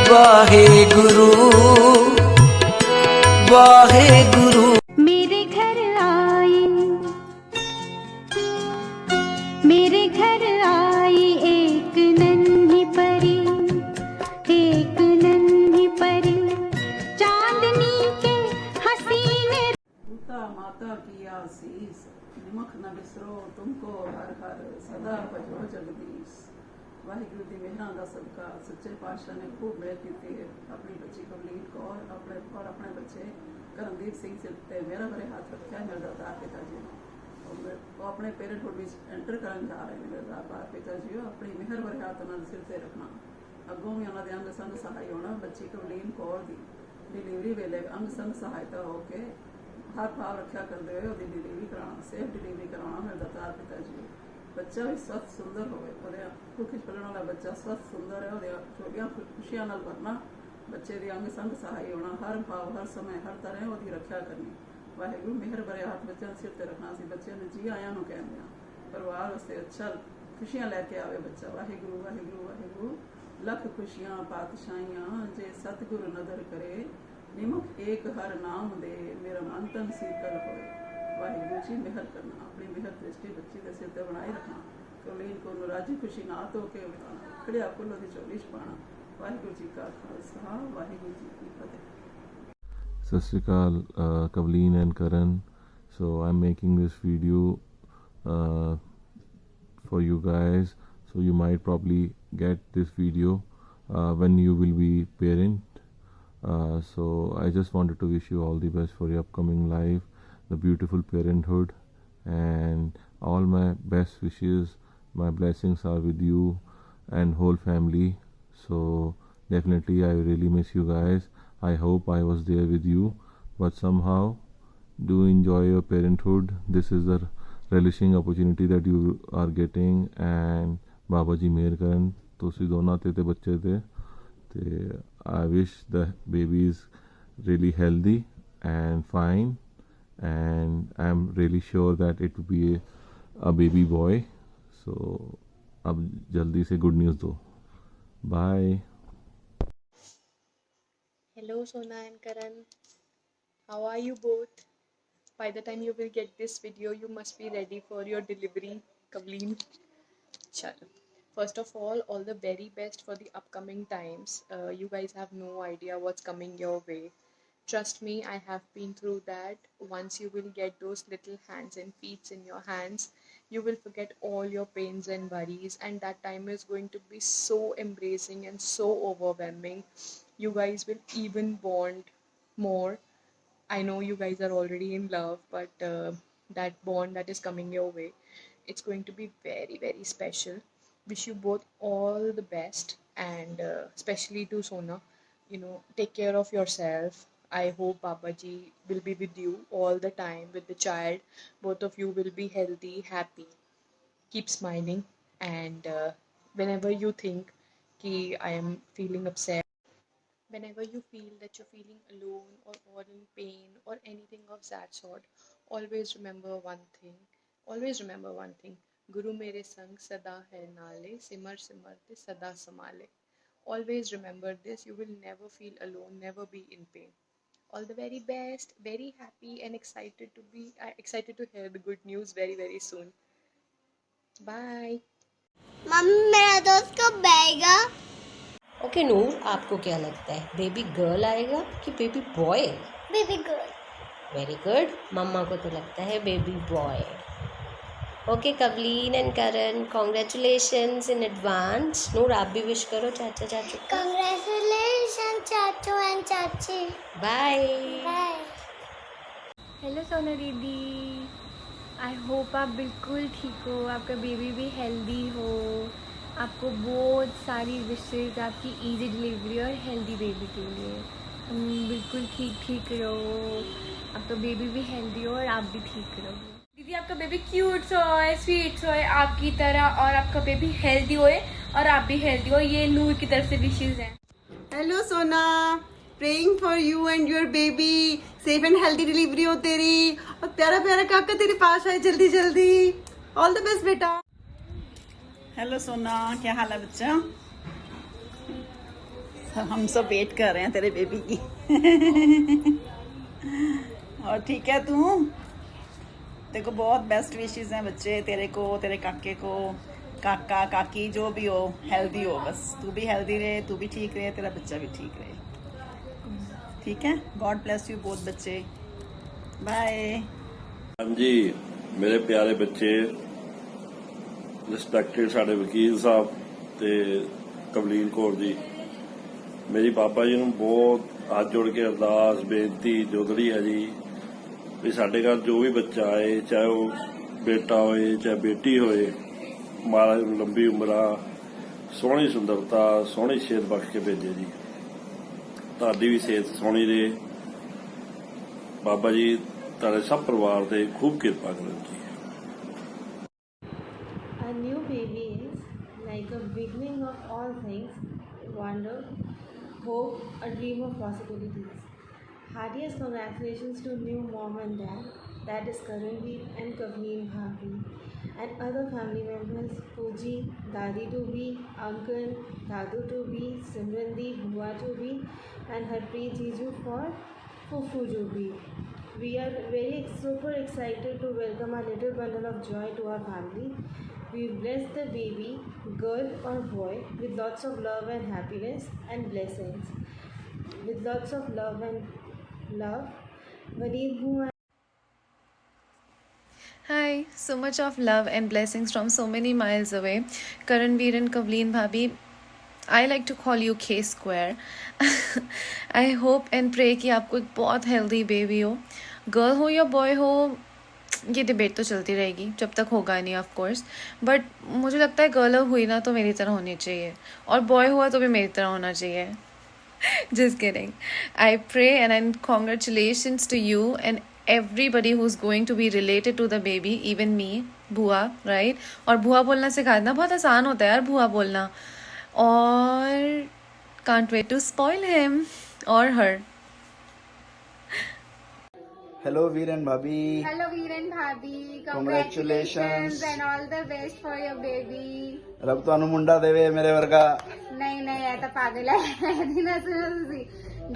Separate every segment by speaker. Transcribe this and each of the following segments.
Speaker 1: वाहे गुरु वाहे गुरु।
Speaker 2: मेरे घर आई, मेरे घर आई एक नन्ही परी, एक नन्ही परी चांदनी के हसीने।
Speaker 3: माता की आशीष निमख न बिसरो तुमको हर हर सदा भजो जगदीश। वाहिगुरु दी मेहरां दा सदका सच्चे पातशाह ने खूब मेहर की अपनी बच्ची कवलीन कौर अपने बच्चे करनदीप सिंह सिर ते मेरा भरे हाथ रखा मेरे दादा पिताजी ने। वो अपने पेरेंटहुड में एंटर करन जा रहे हैं मेरे दादा पिताजी अपनी मेहर भरे हाथ उन्होंने सिर से रखना। अगों भी उन्होंने अंग संग सहाय होना। बच्ची कवलीन कौर दी डिलीवरी वेले अंग संग सहायता होके हर भाव रखा करते हुए उसकी डिलीवरी कराना, सेफ डिलीवरी कराना मेरे दादा पिताजी। बच्चा भी स्वस्थ सुंदर होवे, भुख पलने वाला बच्चा स्वस्थ सुंदर है, छोटियां खुशियां नाल भरना। बच्चे की अंग संग सहाय होना, हर भाव हर समय हर तरह उसकी रक्षा करनी। वाहिगुरु मेहर भरे हाथ बच्चों सिर ते रखना। असीं बच्चे ने जी आया कहते हैं, परिवार वास्ते अच्छा खुशियां लैके आवे बच्चा। वाहिगुरु वाहिगुरु वाहिगुरु लख खुशियां पातशाहियां जे सतगुरु नदर करे, निमुख एक हर नाम दे मेरा मन तन शीतल होए। वाहिगुरु जी मेहर करना, अपनी मेहर दृष्टि बच्ची के सिर पर बनाए रखना। कवलीन को राजी खुशी ना तो के बिताना, खड़िया फुल्लों की झोली च पाना। वाहिगुरु जी का खालसा वाहिगुरु जी की फतेह।
Speaker 4: Sat Sri Akal, Kavleen and Karan. So I'm making this video for you guys. So you might probably get this video when you will be parent. So I just wanted to wish you all the best for your upcoming life, the beautiful parenthood, and all my best wishes. My blessings are with you and whole family. So definitely I really miss you guys. I hope I was there with you, but somehow do enjoy your parenthood. This is the relishing opportunity that you are getting, and Baba Ji मेहर करन तुसी दोनों ते बच्चे ते I wish the baby is really healthy and fine, and I'm really sure that it will be a baby boy. So अब जल्दी से good news दो. Bye.
Speaker 5: Hello Sona and Karan, how are you both? By the time you will get this video, you must be ready for your delivery, Kavleen. Chalo. First of all the very best for the upcoming times. You guys have no idea what's coming your way. Trust me, I have been through that. Once you will get those little hands and feet in your hands, you will forget all your pains and worries, and that time is going to be so embracing and so overwhelming. You guys will even bond more. I know you guys are already in love, but that bond that is coming your way, it's going to be very, very special. Wish you both all the best, and especially to Sona, take care of yourself. I hope Babaji will be with you all the time with the child. Both of you will be healthy, happy. Keep smiling, and whenever you think ki I am feeling upset, whenever you feel that you're feeling alone or in pain or anything of that sort, always remember one thing. Always remember one thing. Guru mere sang sada hai naale, simar simar te sada samale. Always remember this. You will never feel alone, never be in pain. All the very best. Very happy and excited to hear the good news very, very soon. Bye.
Speaker 6: Mummy मेरा दोस्त कब आएगा?
Speaker 7: Okay नूर, आपको क्या लगता है, baby girl आएगा कि baby boy?
Speaker 6: Baby girl.
Speaker 7: Very good, mama को तो लगता है baby boy. Okay Kavleen and Karan, congratulations in advance. Noor आप भी विश करो चाचा चाचू को।
Speaker 6: कांग्रेचुलेशन चाचू एंड चाची।
Speaker 7: Bye
Speaker 6: bye.
Speaker 8: हेलो सोना दीदी, आई होप आप बिल्कुल ठीक हो, आपका बेबी भी हेल्दी हो, आपको बहुत सारी विशेज़ आपकी इजी डिलीवरी और हेल्दी बेबी के लिए। बिल्कुल ठीक रहो, आपका बेबी भी हेल्दी हो और आप भी ठीक रहो।
Speaker 9: दीदी आपका बेबी क्यूट होए, स्वीट होए आपकी तरह, और आपका बेबी हेल्दी होए और आप भी हेल्दी हो। ये नूर की तरफ से विशेज़ हैं।
Speaker 3: हेलो सोना, praying for you and your baby, safe and healthy delivery हो तेरी, और प्यारा प्यारा काका तेरे पास आए जल्दी जल्दी। ऑल द बेस्ट बेटा। हेलो सोना, क्या हाल है बच्चा? हम सब वेट कर रहे हैं तेरे बेबी की। और ठीक है तू? तेरे को बहुत बेस्ट विशेस हैं बच्चे, तेरे को, तेरे काके को, काका काकी जो भी हो, हेल्दी हो बस। तू भी हेल्दी रहे, तू भी ठीक रहे, तेरा बच्चा भी ठीक रहे। ठीक है? गॉड ब्लेस यू बोथ बच्चे। बाय।
Speaker 10: हाँ जी मेरे प्यारे बच्चे, ਰਿਸਪੈਕਟਡ ਸਾਡੇ ਵਕੀਲ ਸਾਹਿਬ ਤੇ ਕਵਲੀਨ ਕੌਰ ਜੀ, ਮੇਰੀ ਬਾਬਾ ਜੀ ਨੂੰ ਬਹੁਤ ਹੱਥ ਜੋੜ ਕੇ ਅਰਦਾਸ ਬੇਨਤੀ ਜੋਦੜੀ ਹੈ ਜੀ ਵੀ ਸਾਡੇ ਘਰ ਜੋ ਵੀ ਬੱਚਾ ਆਏ, ਚਾਹੇ ਉਹ ਬੇਟਾ ਹੋਏ ਚਾਹੇ ਬੇਟੀ ਹੋਏ, ਮਹਾਰਾਜ ਨੂੰ ਲੰਬੀ ਉਮਰਾਂ, ਸੋਹਣੀ ਸੁੰਦਰਤਾ, ਸੋਹਣੀ ਸਿਹਤ ਬਖਸ਼ ਕੇ ਭੇਜੇ ਜੀ। ਤੁਹਾਡੀ ਵੀ ਸਿਹਤ ਸੋਹਣੀ ਰਹੇ, ਬਾਬਾ ਜੀ ਤੁਹਾਡੇ ਸਭ ਪਰਿਵਾਰ ਤੇ ਖੂਬ ਕਿਰਪਾ ਕਰਨ ਜੀ।
Speaker 11: A new baby is like a beginning of all things, wonder, hope, a dream of possibilities. Heartiest congratulations to new mom and dad, that is Karanveer and Kavleen Bhabhi, and other family members, Pooji, Dadi to be, Uncle, Dadu to be, Simrandi, Bua to be, and Harpreet Jiju for Fufu to be. We are very super excited to welcome our little bundle of joy to our family. We bless the baby, girl or boy, with lots of love and happiness and blessings. With lots of love and love, Vaneet Bhua.
Speaker 5: Hi, so much of love and blessings from so many miles away. Karanveer and Kavleen Bhabhi, I like to call you K square. I hope and pray कि आपको एक बहुत healthy baby हो, girl हो या boy हो, ये debate तो चलती रहेगी जब तक होगा नहीं ऑफ कोर्स, बट मुझे लगता है गर्ल हुई ना तो मेरी तरह होनी चाहिए, और बॉय हुआ तो भी मेरी तरह होना चाहिए। Just kidding. I pray and congratulations to you and everybody who's going to be related to the baby, even me, बुआ, right? और बुआ बोलना सिखा देना, बहुत आसान होता है यार बुआ बोलना, और can't wait to spoil him or her.
Speaker 12: Hello Veer and Bhabhi.
Speaker 8: Hello Veer and Bhabhi.
Speaker 12: Congratulations
Speaker 8: and all the best for your baby.
Speaker 12: ਰੱਬ ਤੁਹਾਨੂੰ ਮੁੰਡਾ ਦੇਵੇ ਮੇਰੇ ਵਰਗਾ।
Speaker 8: ਨਹੀਂ ਇਹ ਤਾਂ ਪਾਗਲ ਹੈ ਇਹਦੀ ਨਾ ਸੁਣੋ ਤੁਸੀਂ,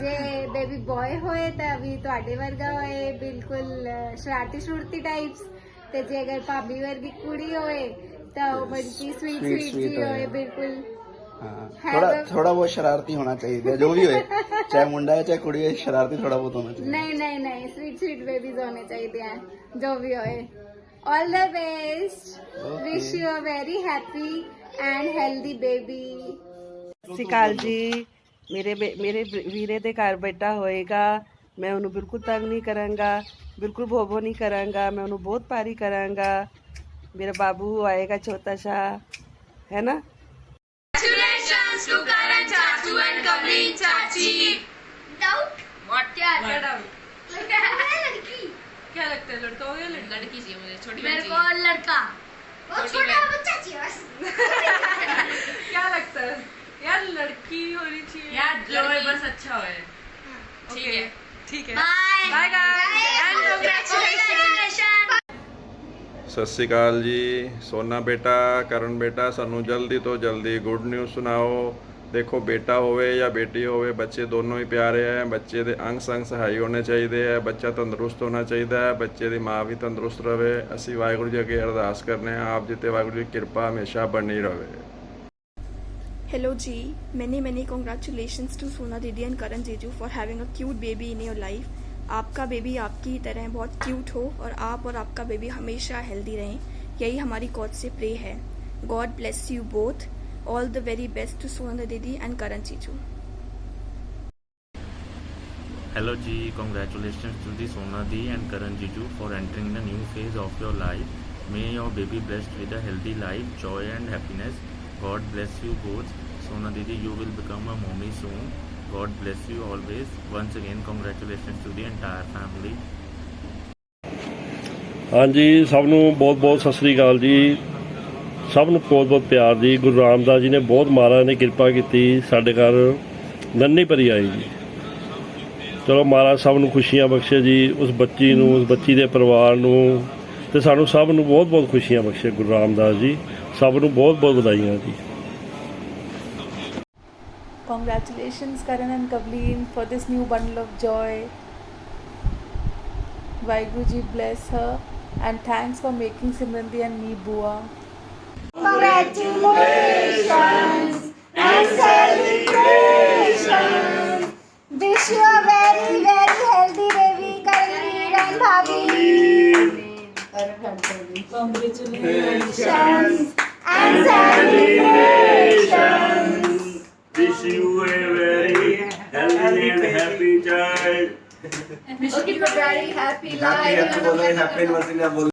Speaker 8: ਜੇ ਬੇਬੀ ਬॉय ਹੋਏ ਤਾਂ ਵੀ ਤੁਹਾਡੇ ਵਰਗਾ ਹੋਏ, ਬਿਲਕੁਲ ਸ਼ਰਾਰਤੀ ਟਾਈਪਸ, ਤੇ ਜੇ ਅਗਰ ਭਾਬੀ ਵਰਗੀ ਕੁੜੀ ਹੋਏ ਤਾਂ ਉਹ ਬੜੀ ਸਵੀਟ ਜੀ ਹੋਏ, ਬਿਲਕੁਲ।
Speaker 12: हाँ थोड़ा बहुत शरारती होना चाहिए, जो भी होए, चाहे मुंडा है चाहे कुड़ी है, शरारती थोड़ा बहुत होना चाहिए।
Speaker 8: नहीं स्वीट बेबीज होने चाहिए हैं, जो भी होए। All the best, wish you a very happy and healthy baby.
Speaker 13: ਸਤਿ ਸ਼੍ਰੀ ਅਕਾਲ ਜੀ। ਮੇਰੇ ਵੀਰੇ ਦੇ ਘਰ ਬੇਟਾ ਹੋਏਗਾ, ਮੈਂ ਉਹਨੂੰ ਬਿਲਕੁਲ ਤੰਗ ਨਹੀਂ ਕਰਾਂਗਾ, ਬਿਲਕੁਲ ਭੋਬੋ ਨਹੀਂ ਕਰਾਂਗਾ, ਮੈਂ ਉਹਨੂੰ ਬਹੁਤ ਪਿਆਰੀ ਕਰਾਂਗਾ। ਮੇਰਾ ਬਾਬੂ ਆਏਗਾ ਛੋਟਾ ਸਾ, ਹੈ ਨਾ।
Speaker 9: Congratulations to Karan Chachu and Kavleen Chachi.
Speaker 6: Doubt
Speaker 9: What? क्या डाउट?
Speaker 6: लड़की
Speaker 9: क्या लगता है, लड़का हो या लड़की चाहिए मुझे? छोटी
Speaker 6: मेरे
Speaker 9: बहन
Speaker 6: को
Speaker 9: चाहिए।
Speaker 6: लड़का, बहुत
Speaker 9: छोटी
Speaker 6: छोटा
Speaker 9: बहन।
Speaker 6: बच्चा चाहिए बस।
Speaker 9: क्या लगता है यार, लड़की होनी चाहिए यार, जो है बस अच्छा होए। ठीक है
Speaker 6: bye
Speaker 9: bye guys and congratulation.
Speaker 10: ਸਤਿ ਸ਼੍ਰੀ ਅਕਾਲ ਜੀ। ਸੋਨਾ ਬੇਟਾ, ਕਰਨ ਬੇਟਾ, ਸਾਨੂੰ ਜਲਦੀ ਤੋਂ ਜਲਦੀ ਗੁੱਡ ਨਿਊਜ਼ ਸੁਣਾਓ। ਦੇਖੋ ਬੇਟਾ ਹੋਵੇ ਜਾਂ ਬੇਟੀ ਹੋਵੇ, ਬੱਚੇ ਦੋਨੋਂ ਹੀ ਪਿਆਰੇ ਹੈ। ਬੱਚੇ ਦੇ ਅੰਗ ਸੰਗ ਸਹਾਈ ਹੋਣੇ ਚਾਹੀਦੇ ਹੈ, ਬੱਚਾ ਤੰਦਰੁਸਤ ਹੋਣਾ ਚਾਹੀਦਾ ਹੈ, ਬੱਚੇ ਦੀ ਮਾਂ ਵੀ ਤੰਦਰੁਸਤ ਰਵੇ। ਅਸੀਂ ਵਾਹਿਗੁਰੂ ਜੀ ਅੱਗੇ ਅਰਦਾਸ ਕਰਨੇ ਹਾਂ ਆਪ ਜੀ ਤੇ ਵਾਹਿਗੁਰੂ ਜੀ ਦੀ ਕਿਰਪਾ ਹਮੇਸ਼ਾ ਬਣੀ ਰਵੇ।
Speaker 14: Hello G, many congratulations to Sona Didi and Karan Jeju for having a cute baby in your life. आपका बेबी आपकी ही तरह बहुत क्यूट हो और आपका बेबी हमेशा हेल्दी रहें, यही हमारी गॉड से प्रे है। God bless you both, all the very best to Sona दीदी एंड करण जीजू।
Speaker 15: Hello G, congratulations to the Sona Di and Karan Jiju for entering the new phase of your life. May your baby blessed with a healthy life, joy and happiness. God bless you both. Sona Didi, you will become a mommy soon. God bless you always. Once again, congratulations to the entire family.
Speaker 10: ਹਾਂਜੀ, ਸਭ ਨੂੰ ਬਹੁਤ ਬਹੁਤ ਸਤਿ ਸ੍ਰੀ ਅਕਾਲ ਜੀ। ਸਭ ਨੂੰ ਬਹੁਤ ਬਹੁਤ ਪਿਆਰ ਜੀ। ਗੁਰੂ ਰਾਮਦਾਸ ਜੀ ਨੇ ਬਹੁਤ ਮਹਾਰਾਜ ਨੇ ਕਿਰਪਾ ਕੀਤੀ, ਸਾਡੇ ਘਰ ਨੰਨੀ ਭਰੀ ਆਈ ਜੀ। ਚਲੋ ਮਹਾਰਾਜ ਸਭ ਨੂੰ ਖੁਸ਼ੀਆਂ ਬਖਸ਼ੇ ਜੀ, ਉਸ ਬੱਚੀ ਨੂੰ, ਉਸ ਬੱਚੀ ਦੇ ਪਰਿਵਾਰ ਨੂੰ, ਤੇ ਸਾਨੂੰ ਸਭ ਨੂੰ ਬਹੁਤ ਬਹੁਤ ਖੁਸ਼ੀਆਂ ਬਖਸ਼ੇ ਗੁਰੂ ਰਾਮਦਾਸ ਜੀ। ਸਭ ਨੂੰ ਬਹੁਤ ਬਹੁਤ ਵਧਾਈਆਂ ਜੀ।
Speaker 9: Congratulations, Karan and Kavleen, for this new bundle of joy. Vaheguru Ji bless her, and thanks for making Simranti and me Bua.
Speaker 2: Congratulations and celebrations. Wish you a very, very healthy baby, Karanveer and Bhabhi. Congratulations and celebrations.
Speaker 10: Wish you a very healthy and happy child.
Speaker 2: Wish you a very happy life.
Speaker 12: Happy बोलो, happy anniversary बोलो।